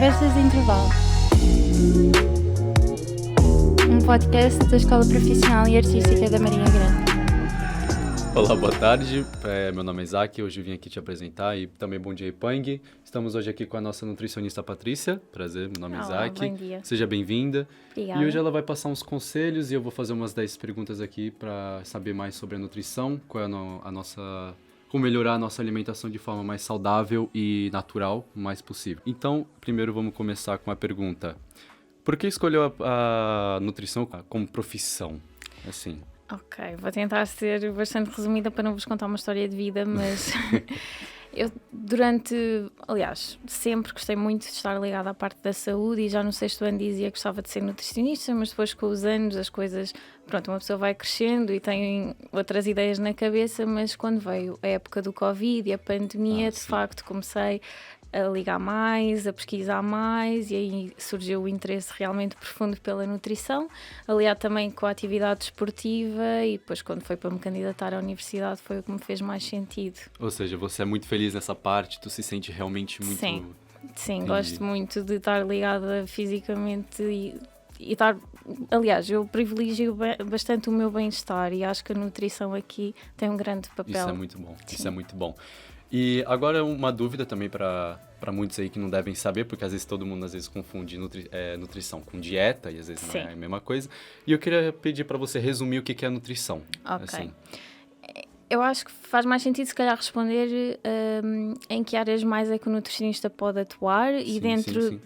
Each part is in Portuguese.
Conversas de Intervalo, um podcast da Escola Profissional e Artística da Marinha Grande. Olá, boa tarde. Meu nome é Isaac, hoje eu vim aqui te apresentar e também bom dia, Ipang. Estamos hoje aqui com a nossa nutricionista Patrícia. Prazer, meu nome é Isaac. Bom dia. Seja bem-vinda. Obrigada. E hoje ela vai passar uns conselhos e eu vou fazer umas 10 perguntas aqui para saber mais sobre a nutrição, qual é como melhorar a nossa alimentação de forma mais saudável e natural, o mais possível. Então, primeiro vamos começar com a pergunta. Por que escolheu a nutrição como profissão? Assim. Ok, vou tentar ser bastante resumida para não vos contar uma história de vida, mas eu sempre gostei muito de estar ligada à parte da saúde e já no 6º ano dizia que gostava de ser nutricionista, mas depois com os anos as coisas, uma pessoa vai crescendo e tem outras ideias na cabeça, mas quando veio a época do Covid e a pandemia, de facto comecei a ligar mais, a pesquisar mais e aí surgiu o interesse realmente profundo pela nutrição, aliado também com a atividade desportiva e depois quando foi para me candidatar à universidade foi o que me fez mais sentido. Ou seja, você é muito feliz nessa parte, tu se sente realmente muito... Sim, gosto muito de estar ligada fisicamente e estar... Aliás, eu privilegio bastante o meu bem-estar e acho que a nutrição aqui tem um grande papel. Isso é muito bom, Sim. Isso é muito bom. E agora uma dúvida também para muitos aí que não devem saber, porque às vezes todo mundo confunde nutrição com dieta e às vezes não é a mesma coisa. E eu queria pedir para você resumir o que é nutrição. Ok. Assim. Eu acho que faz mais sentido se calhar responder em que áreas mais é que o nutricionista pode atuar e dentro...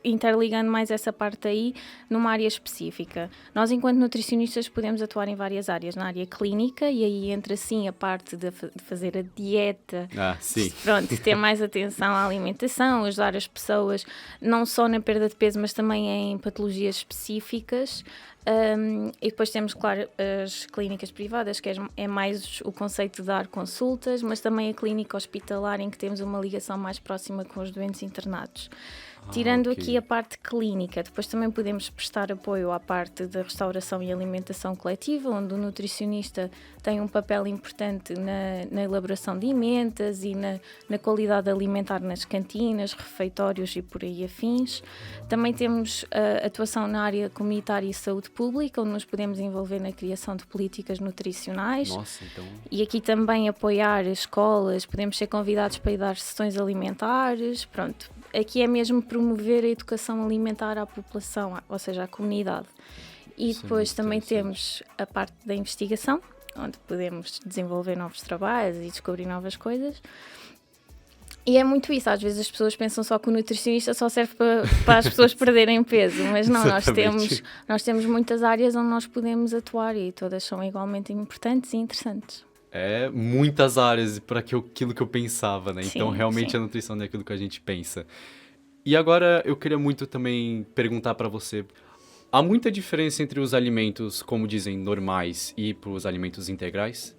interligando mais essa parte aí numa área específica. Nós, enquanto nutricionistas, podemos atuar em várias áreas. Na área clínica, e aí entra sim a parte de fazer a dieta, ter mais atenção à alimentação, ajudar as pessoas não só na perda de peso, mas também em patologias específicas. E depois temos, claro, as clínicas privadas, que é mais o conceito de dar consultas, mas também a clínica hospitalar, em que temos uma ligação mais próxima com os doentes internados. Tirando aqui a parte clínica, depois também podemos prestar apoio à parte da restauração e alimentação coletiva, onde o nutricionista tem um papel importante na elaboração de emendas e na qualidade alimentar nas cantinas, refeitórios e por aí afins. Também temos a atuação na área comunitária e saúde pública, onde nos podemos envolver na criação de políticas nutricionais. E aqui também apoiar escolas, podemos ser convidados para ir dar sessões alimentares, Aqui é mesmo promover a educação alimentar à população, ou seja, à comunidade. E depois também temos a parte da investigação, onde podemos desenvolver novos trabalhos e descobrir novas coisas. E é muito isso, às vezes as pessoas pensam só que o nutricionista só serve para as pessoas perderem peso, mas não, nós temos muitas áreas onde nós podemos atuar e todas são igualmente importantes e interessantes. Muitas áreas para aquilo que eu pensava, né? Então, realmente sim. A nutrição não é aquilo que a gente pensa. E agora, eu queria muito também perguntar para você, há muita diferença entre os alimentos, como dizem, normais e para os alimentos integrais?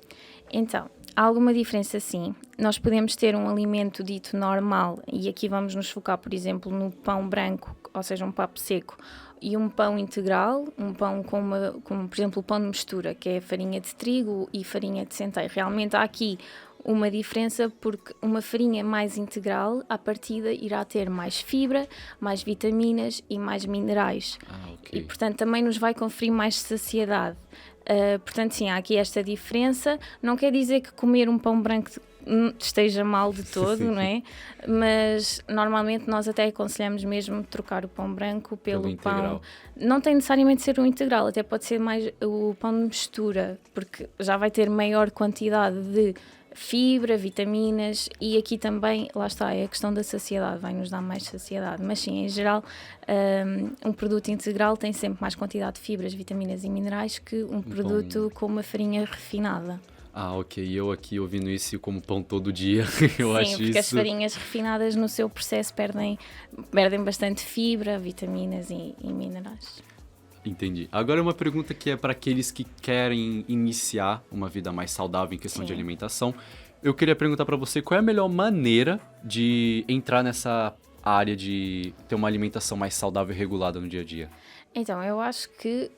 Então, há alguma diferença sim. Nós podemos ter um alimento dito normal, e aqui vamos nos focar, por exemplo, no pão branco, ou seja, um papo seco, e um pão integral, um pão como por exemplo, o pão de mistura, que é farinha de trigo e farinha de centeio. Realmente há aqui uma diferença porque uma farinha mais integral, à partida, irá ter mais fibra, mais vitaminas e mais minerais. E, portanto, também nos vai conferir mais saciedade. Portanto, sim, há aqui esta diferença. Não quer dizer que comer um pão branco esteja mal de todo, não é? Mas normalmente nós até aconselhamos mesmo trocar o pão branco pelo pão integral. Não tem necessariamente de ser um integral, até pode ser mais o pão de mistura, porque já vai ter maior quantidade de fibra, vitaminas e aqui também, lá está, é a questão da saciedade, vai nos dar mais saciedade, mas sim, em geral um produto integral tem sempre mais quantidade de fibras, vitaminas e minerais que um produto com uma farinha refinada. Eu aqui ouvindo isso e como pão todo dia, acho isso... porque as farinhas refinadas no seu processo perdem bastante fibra, vitaminas e minerais. Entendi. Agora uma pergunta que é para aqueles que querem iniciar uma vida mais saudável em questão de alimentação. Eu queria perguntar para você qual é a melhor maneira de entrar nessa área de ter uma alimentação mais saudável e regulada no dia a dia. Então, eu acho que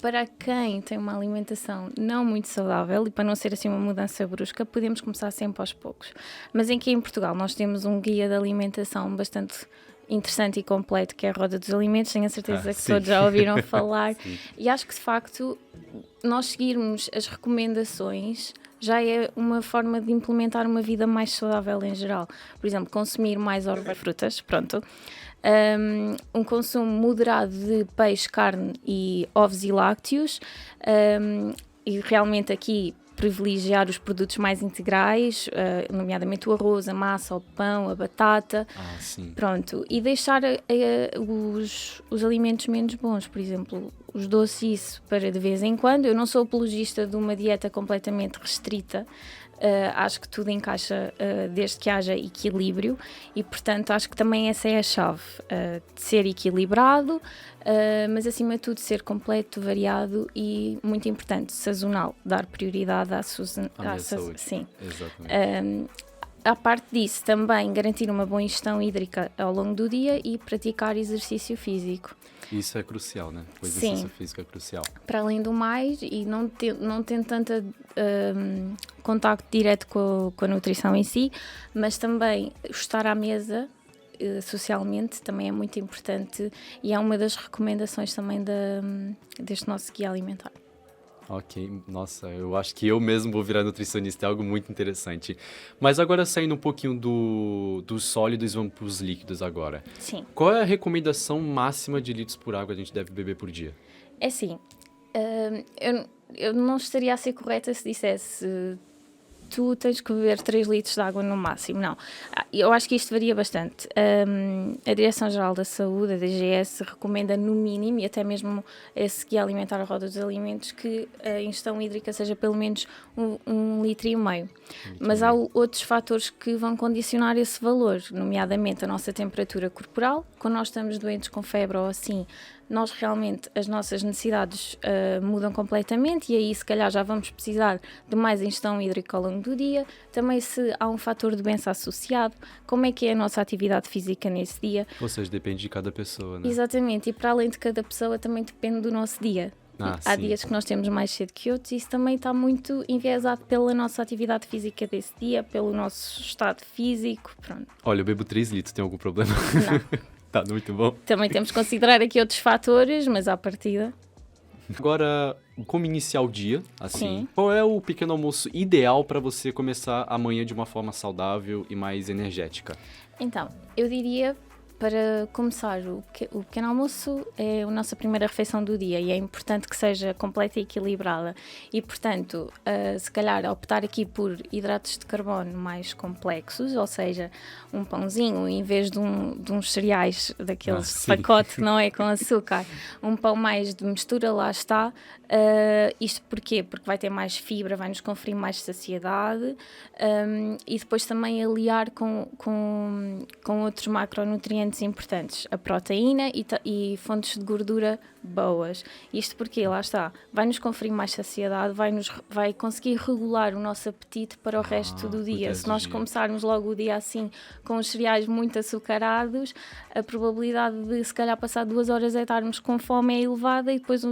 para quem tem uma alimentação não muito saudável e para não ser assim uma mudança brusca, podemos começar sempre aos poucos. Mas aqui em Portugal nós temos um guia de alimentação bastante interessante e completo, que é a Roda dos Alimentos. Tenho a certeza que sim. todos já ouviram falar. Sim. E acho que, de facto, nós seguirmos as recomendações já é uma forma de implementar uma vida mais saudável em geral. Por exemplo, consumir mais frutas, pronto. Um consumo moderado de peixe, carne e ovos e lácteos. E realmente aqui privilegiar os produtos mais integrais, nomeadamente o arroz, a massa, o pão, a batata. Sim. Pronto. E deixar os alimentos menos bons, por exemplo, os doces, isso para de vez em quando. Eu não sou apologista de uma dieta completamente restrita. Acho que tudo encaixa desde que haja equilíbrio e, portanto, acho que também essa é a chave, de ser equilibrado, mas acima de tudo ser completo, variado e, muito importante, sazonal, dar prioridade à saúde. Sim. Exatamente. À parte disso, também garantir uma boa ingestão hídrica ao longo do dia e praticar exercício físico. Isso é crucial, né? O Sim. exercício físico é crucial. Para além do mais, e não tendo tanto contacto direto com a nutrição em si, mas também estar à mesa socialmente também é muito importante e é uma das recomendações também deste nosso guia alimentar. Ok, nossa, eu acho que eu mesmo vou virar nutricionista, é algo muito interessante. Mas agora saindo um pouquinho dos sólidos, vamos para os líquidos agora. Sim. Qual é a recomendação máxima de litros por água a gente deve beber por dia? É assim, eu não estaria a ser correta se dissesse tu tens que beber 3 litros de água no máximo, não. Eu acho que isto varia bastante. A Direção-Geral da Saúde, a DGS, recomenda no mínimo, e até mesmo esse guia alimentar a Roda dos Alimentos, que a ingestão hídrica seja pelo menos 1,5 litros. Mas há outros fatores que vão condicionar esse valor, nomeadamente a nossa temperatura corporal. Quando nós estamos doentes com febre ou assim, nós realmente, as nossas necessidades mudam completamente e aí se calhar já vamos precisar de mais ingestão hídrica ao longo do dia. Também se há um fator de doença associado, como é que é a nossa atividade física nesse dia. Ou seja, depende de cada pessoa, né? Exatamente, e para além de cada pessoa também depende do nosso dia. Há Sim. dias que nós temos mais cedo que outros e isso também está muito enviesado pela nossa atividade física desse dia, pelo nosso estado físico, pronto. Olha, eu bebo 3 litros, tem algum problema? Não. Tá muito bom. Também temos que considerar aqui outros fatores, mas à partida... Agora, como iniciar o dia, assim, Sim. Qual é o pequeno almoço ideal para você começar amanhã de uma forma saudável e mais energética? Então, eu diria, para começar, o pequeno almoço é a nossa primeira refeição do dia e é importante que seja completa e equilibrada e, portanto, se calhar optar aqui por hidratos de carbono mais complexos, ou seja, um pãozinho em vez de uns cereais daqueles de pacote, não é, com açúcar, um pão mais de mistura, lá está. Isto porquê? Porque vai ter mais fibra, vai nos conferir mais saciedade e depois também aliar com outros macronutrientes importantes, a proteína e fontes de gordura boas. Isto porque, lá está, vai nos conferir mais saciedade, vai conseguir regular o nosso apetite para o resto do dia. Se nós começarmos logo o dia assim, com os cereais muito açucarados, a probabilidade de, se calhar, passar 2 horas a estarmos com fome é elevada e depois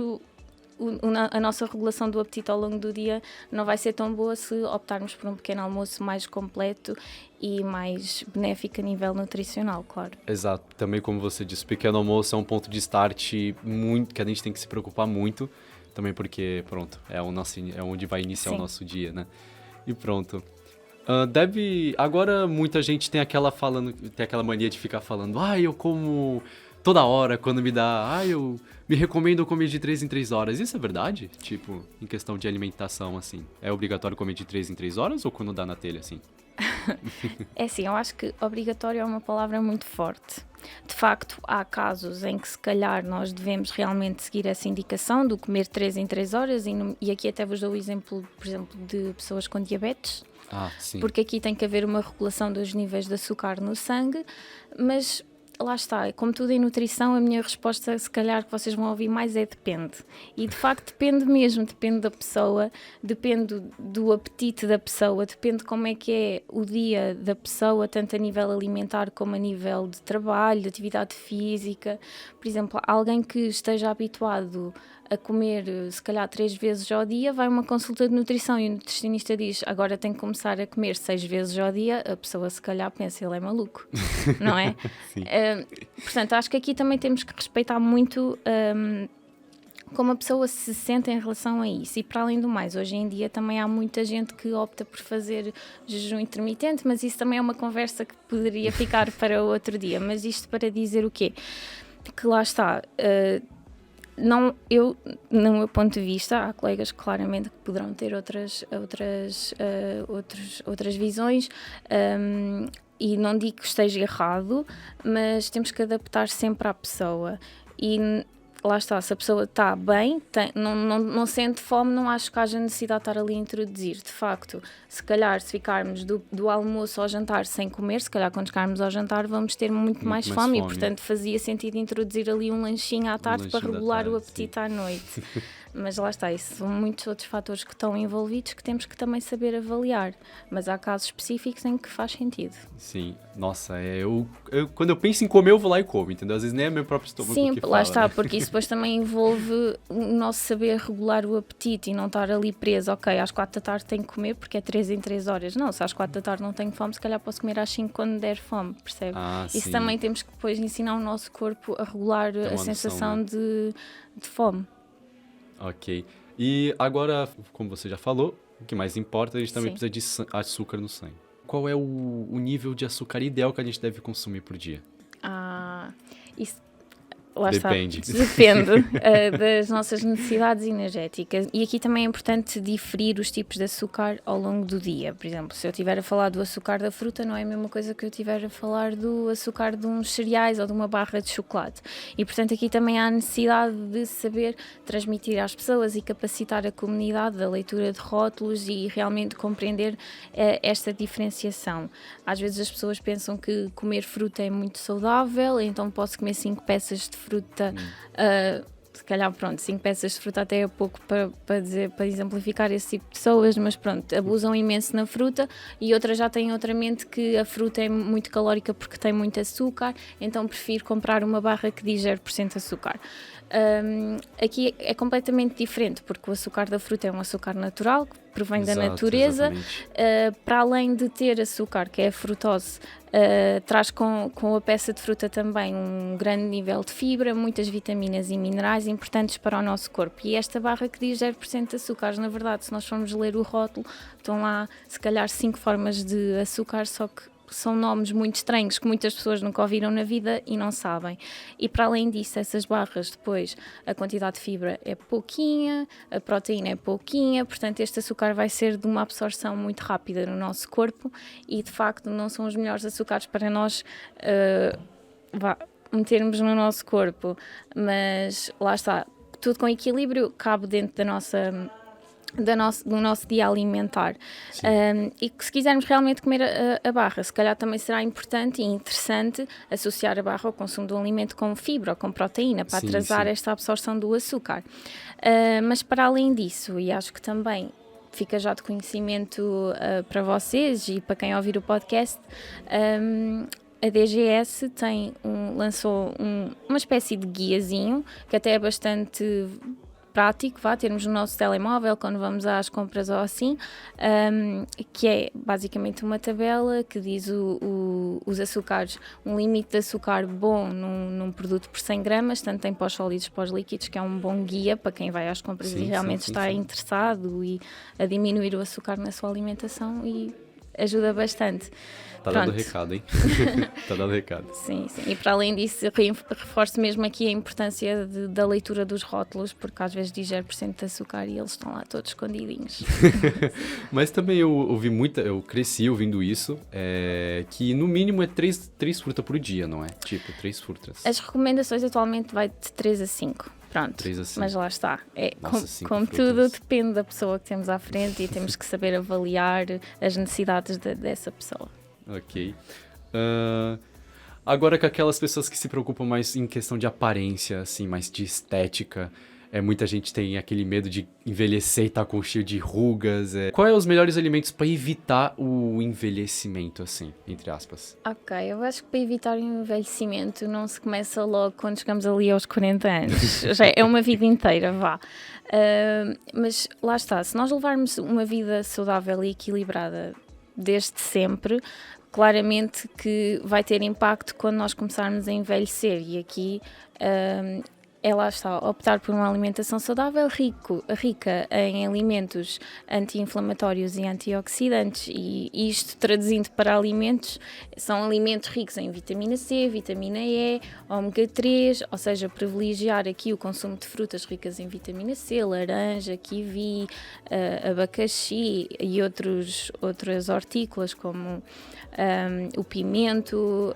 a nossa regulação do apetite ao longo do dia não vai ser tão boa se optarmos por um pequeno almoço mais completo e mais benéfico a nível nutricional, claro. Exato. Também, como você disse, o pequeno almoço é um ponto de start muito, que a gente tem que se preocupar muito, também porque, pronto, é onde vai iniciar o nosso dia, né? E pronto. Agora muita gente tem aquela mania de ficar falando, eu como toda hora, quando me dá, eu me recomendo comer de 3 em 3 horas. Isso é verdade? Tipo, em questão de alimentação, assim, é obrigatório comer de 3 em 3 horas ou quando dá na telha, assim? É assim, eu acho que obrigatório é uma palavra muito forte. De facto, há casos em que se calhar nós devemos realmente seguir essa indicação do comer 3 em 3 horas e aqui até vos dou o exemplo, por exemplo, de pessoas com diabetes. Sim. Porque aqui tem que haver uma regulação dos níveis de açúcar no sangue, mas lá está, como tudo em nutrição, a minha resposta, se calhar que vocês vão ouvir mais é depende. E de facto depende mesmo, depende da pessoa, depende do apetite da pessoa, depende como é que é o dia da pessoa, tanto a nível alimentar como a nível de trabalho, de atividade física. Por exemplo, alguém que esteja habituado a comer se calhar 3 vezes ao dia, vai a uma consulta de nutrição e o nutricionista diz agora tem que começar a comer 6 vezes ao dia, a pessoa se calhar pensa, ele é maluco, não é? Portanto, acho que aqui também temos que respeitar muito como a pessoa se sente em relação a isso. E para além do mais, hoje em dia também há muita gente que opta por fazer jejum intermitente, mas isso também é uma conversa que poderia ficar para outro dia. Mas isto para dizer o quê? Que lá está, não, eu, no meu ponto de vista, há colegas claramente que poderão ter outras visões, e não digo que esteja errado, mas temos que adaptar sempre à pessoa. E lá está, se a pessoa está bem, não sente fome, não acho que haja necessidade de estar ali a introduzir. De facto, se calhar se ficarmos do almoço ao jantar sem comer, se calhar quando chegarmos ao jantar vamos ter muito mais fome e portanto fazia sentido introduzir ali um lanchinho à tarde para regular o apetite à noite. Mas lá está, isso são muitos outros fatores que estão envolvidos que temos que também saber avaliar. Mas há casos específicos em que faz sentido. Sim, nossa, quando eu penso em comer, eu vou lá e como, entendeu? Às vezes nem é meu próprio estômago que fala. Sim, lá está, porque isso depois também envolve o nosso saber regular o apetite e não estar ali preso, ok, às 4 da tarde tenho que comer porque é 3 em 3 horas. Não, se às 4 da tarde não tenho fome, se calhar posso comer às 5 quando der fome, percebe? Isso também temos que depois ensinar o nosso corpo a regular a sensação de fome. Ok. E agora, como você já falou, o que mais importa, a gente também precisa de açúcar no sangue. Qual é o nível de açúcar ideal que a gente deve consumir por dia? Isso lá depende. Depende das nossas necessidades energéticas. E aqui também é importante diferir os tipos de açúcar ao longo do dia. Por exemplo, se eu estiver a falar do açúcar da fruta, não é a mesma coisa que eu estiver a falar do açúcar de uns cereais ou de uma barra de chocolate. E, portanto, aqui também há a necessidade de saber transmitir às pessoas e capacitar a comunidade da leitura de rótulos e realmente compreender esta diferenciação. Às vezes as pessoas pensam que comer fruta é muito saudável, então posso comer 5 peças de fruta, se calhar 5 peças de fruta até é pouco para exemplificar esse tipo de pessoas, mas pronto, abusam imenso na fruta e outras já têm outra mente que a fruta é muito calórica porque tem muito açúcar, então prefiro comprar uma barra que diz 0% açúcar. Aqui é completamente diferente porque o açúcar da fruta é um açúcar natural que provém da natureza, para além de ter açúcar, que é a frutose, traz com a peça de fruta também um grande nível de fibra, muitas vitaminas e minerais importantes para o nosso corpo. E esta barra que diz 0% de açúcar, na verdade, se nós formos ler o rótulo, estão lá se calhar 5 formas de açúcar, só que são nomes muito estranhos que muitas pessoas nunca ouviram na vida e não sabem. E para além disso, essas barras depois, a quantidade de fibra é pouquinha, a proteína é pouquinha, portanto este açúcar vai ser de uma absorção muito rápida no nosso corpo e de facto não são os melhores açúcares para nós metermos no nosso corpo. Mas lá está, tudo com equilíbrio cabe dentro do nosso dia alimentar. E que se quisermos realmente comer a barra, se calhar também será importante e interessante associar a barra ao consumo de um alimento com fibra ou com proteína para atrasar esta absorção do açúcar. Mas para além disso, e acho que também fica já de conhecimento para vocês e para quem ouvir o podcast, a DGS lançou uma espécie de guiazinho que até é bastante prático, termos no nosso telemóvel quando vamos às compras ou assim, que é basicamente uma tabela que diz os açúcares, um limite de açúcar bom num produto por 100 gramas, tanto tem para os sólidos como para os líquidos, que é um bom guia para quem vai às compras e realmente está interessado e a diminuir o açúcar na sua alimentação e ajuda bastante. Tá dando recado, hein? Tá dando recado. Sim. E para além disso, reforço mesmo aqui a importância da leitura dos rótulos, porque às vezes diz 0% de açúcar e eles estão lá todos escondidinhos. Mas também eu cresci ouvindo isso, que no mínimo é 3 frutas por dia, não é? Tipo, 3 frutas. As recomendações atualmente vai de 3 a 5. Pronto, 3 a 5. Mas lá está. Como tudo, depende da pessoa que temos à frente e temos que saber avaliar as necessidades dessa pessoa. Ok. Agora, com aquelas pessoas que se preocupam mais em questão de aparência, assim, mais de estética, muita gente tem aquele medo de envelhecer e tá com cheio de rugas. Qual é os melhores alimentos para evitar o envelhecimento, assim, entre aspas? Ok, eu acho que para evitar o envelhecimento não se começa logo quando chegamos ali aos 40 anos. Já é uma vida inteira, vá. Mas lá está, se nós levarmos uma vida saudável e equilibrada desde sempre, claramente que vai ter impacto quando nós começarmos a envelhecer. E aqui lá está, optar por uma alimentação saudável, rica em alimentos anti-inflamatórios e antioxidantes, e isto traduzindo para alimentos, são alimentos ricos em vitamina C, vitamina E, ômega 3, ou seja, privilegiar aqui o consumo de frutas ricas em vitamina C, laranja, kiwi, abacaxi e outras hortícolas como o pimento,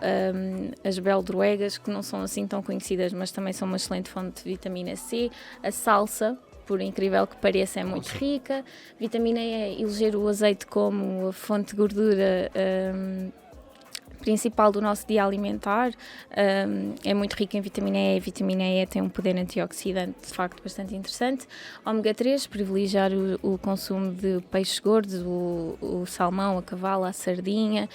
as beldroegas, que não são assim tão conhecidas, mas também são uma excelente fonte de vitamina C, a salsa, por incrível que pareça, é muito rica, vitamina E, eleger o azeite como a fonte de gordura principal do nosso dia alimentar, é muito rica em vitamina E. A vitamina E tem um poder antioxidante de facto bastante interessante. Ômega 3, privilegiar o consumo de peixes gordos, o salmão, a cavala, a sardinha,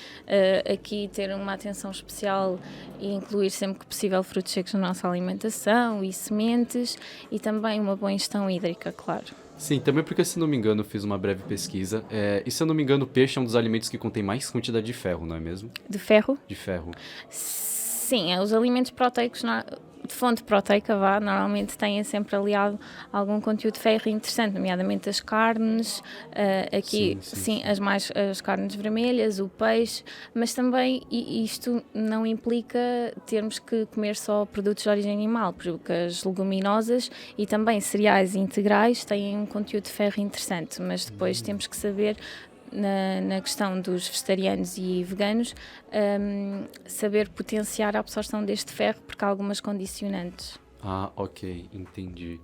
aqui ter uma atenção especial e incluir sempre que possível frutos secos na nossa alimentação e sementes, e também uma boa ingestão hídrica, claro. Sim, também porque, se não me engano, fiz uma breve pesquisa. E se eu não me engano, o peixe é um dos alimentos que contém mais quantidade de ferro, não é mesmo? De ferro? De ferro. Sim, os alimentos proteicos de fonte proteica, normalmente têm sempre aliado algum conteúdo de ferro interessante, nomeadamente as carnes, aqui sim, as carnes vermelhas, o peixe, mas também isto não implica termos que comer só produtos de origem animal, porque as leguminosas e também cereais integrais têm um conteúdo de ferro interessante, mas depois temos que saber na questão dos vegetarianos e veganos, saber potenciar a absorção deste ferro, porque há algumas condicionantes. Ok, entendi.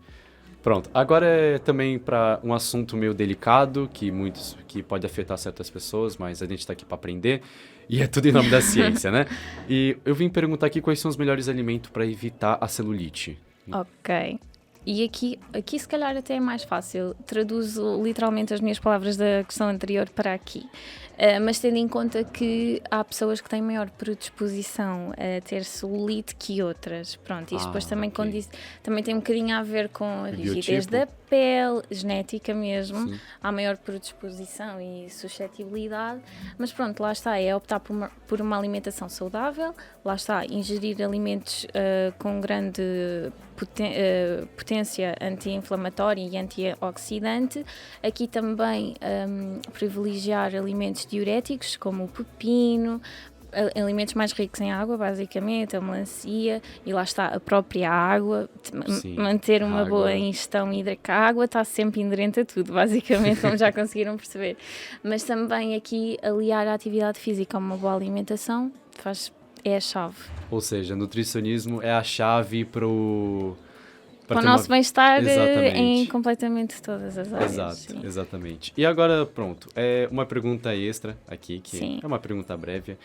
Pronto, agora é também para um assunto meio delicado, que pode afetar certas pessoas, mas a gente está aqui para aprender, e é tudo em nome da ciência, né? E eu vim perguntar aqui quais são os melhores alimentos para evitar a celulite. Ok. E aqui se calhar até é mais fácil, traduzo literalmente as minhas palavras da questão anterior para aqui, mas tendo em conta que há pessoas que têm maior predisposição a ter celulite que outras, pronto, isto depois também tem um bocadinho a ver com a rigidez da pele, genética mesmo, há maior predisposição e suscetibilidade, mas pronto, lá está, é optar por uma alimentação saudável, lá está, ingerir alimentos com grande potência anti-inflamatória e antioxidante, aqui também privilegiar alimentos diuréticos como o pepino, alimentos mais ricos em água, basicamente, a melancia, e lá está a própria água, manter uma boa ingestão hídrica. A água está sempre inerente a tudo, basicamente, como já conseguiram perceber. Mas também aqui aliar a atividade física a uma boa alimentação é a chave. Ou seja, nutricionismo é a chave para o nosso bem-estar em completamente todas as áreas. Exato, exatamente. E agora, pronto, uma pergunta extra aqui, que é uma pergunta breve,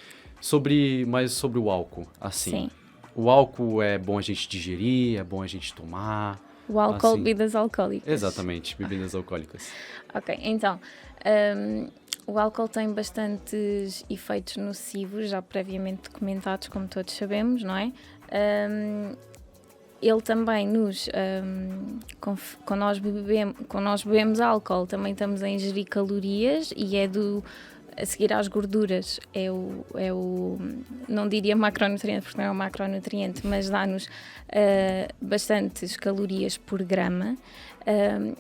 mais sobre o álcool, assim. Sim. O álcool é bom a gente digerir, é bom a gente tomar? O álcool, bebidas alcoólicas. Exatamente, bebidas alcoólicas. Ok, então, o álcool tem bastantes efeitos nocivos, já previamente documentados, como todos sabemos, não é? Ele também quando nós bebemos álcool, também estamos a ingerir calorias, e a seguir às gorduras, não diria macronutriente, porque não é um macronutriente, mas dá-nos bastantes calorias por grama,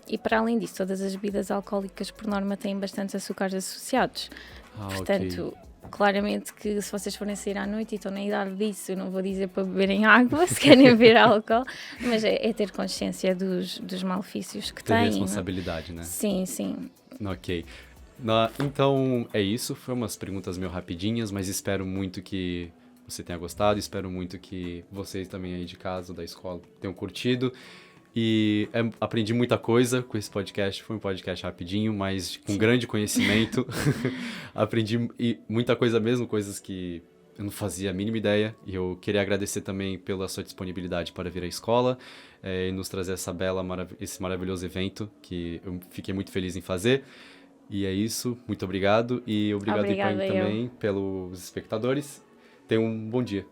e para além disso, todas as bebidas alcoólicas, por norma, têm bastantes açúcares associados. Portanto, claramente que se vocês forem sair à noite e estão na idade disso, eu não vou dizer para beberem água, se querem beber álcool, mas é ter consciência dos malefícios que têm. Ter responsabilidade, né? Sim, sim. Ok. Então, é isso. Foram umas perguntas meio rapidinhas, mas espero muito que você tenha gostado. Espero muito que vocês também aí de casa, da escola, tenham curtido. E aprendi muita coisa com esse podcast. Foi um podcast rapidinho, mas com grande conhecimento. Aprendi muita coisa mesmo, coisas que eu não fazia a mínima ideia, e eu queria agradecer também pela sua disponibilidade para vir à escola e nos trazer esse maravilhoso evento, que eu fiquei muito feliz em fazer. E é isso, muito obrigado, e obrigado Obrigada também pelos espectadores. Tenham um bom dia.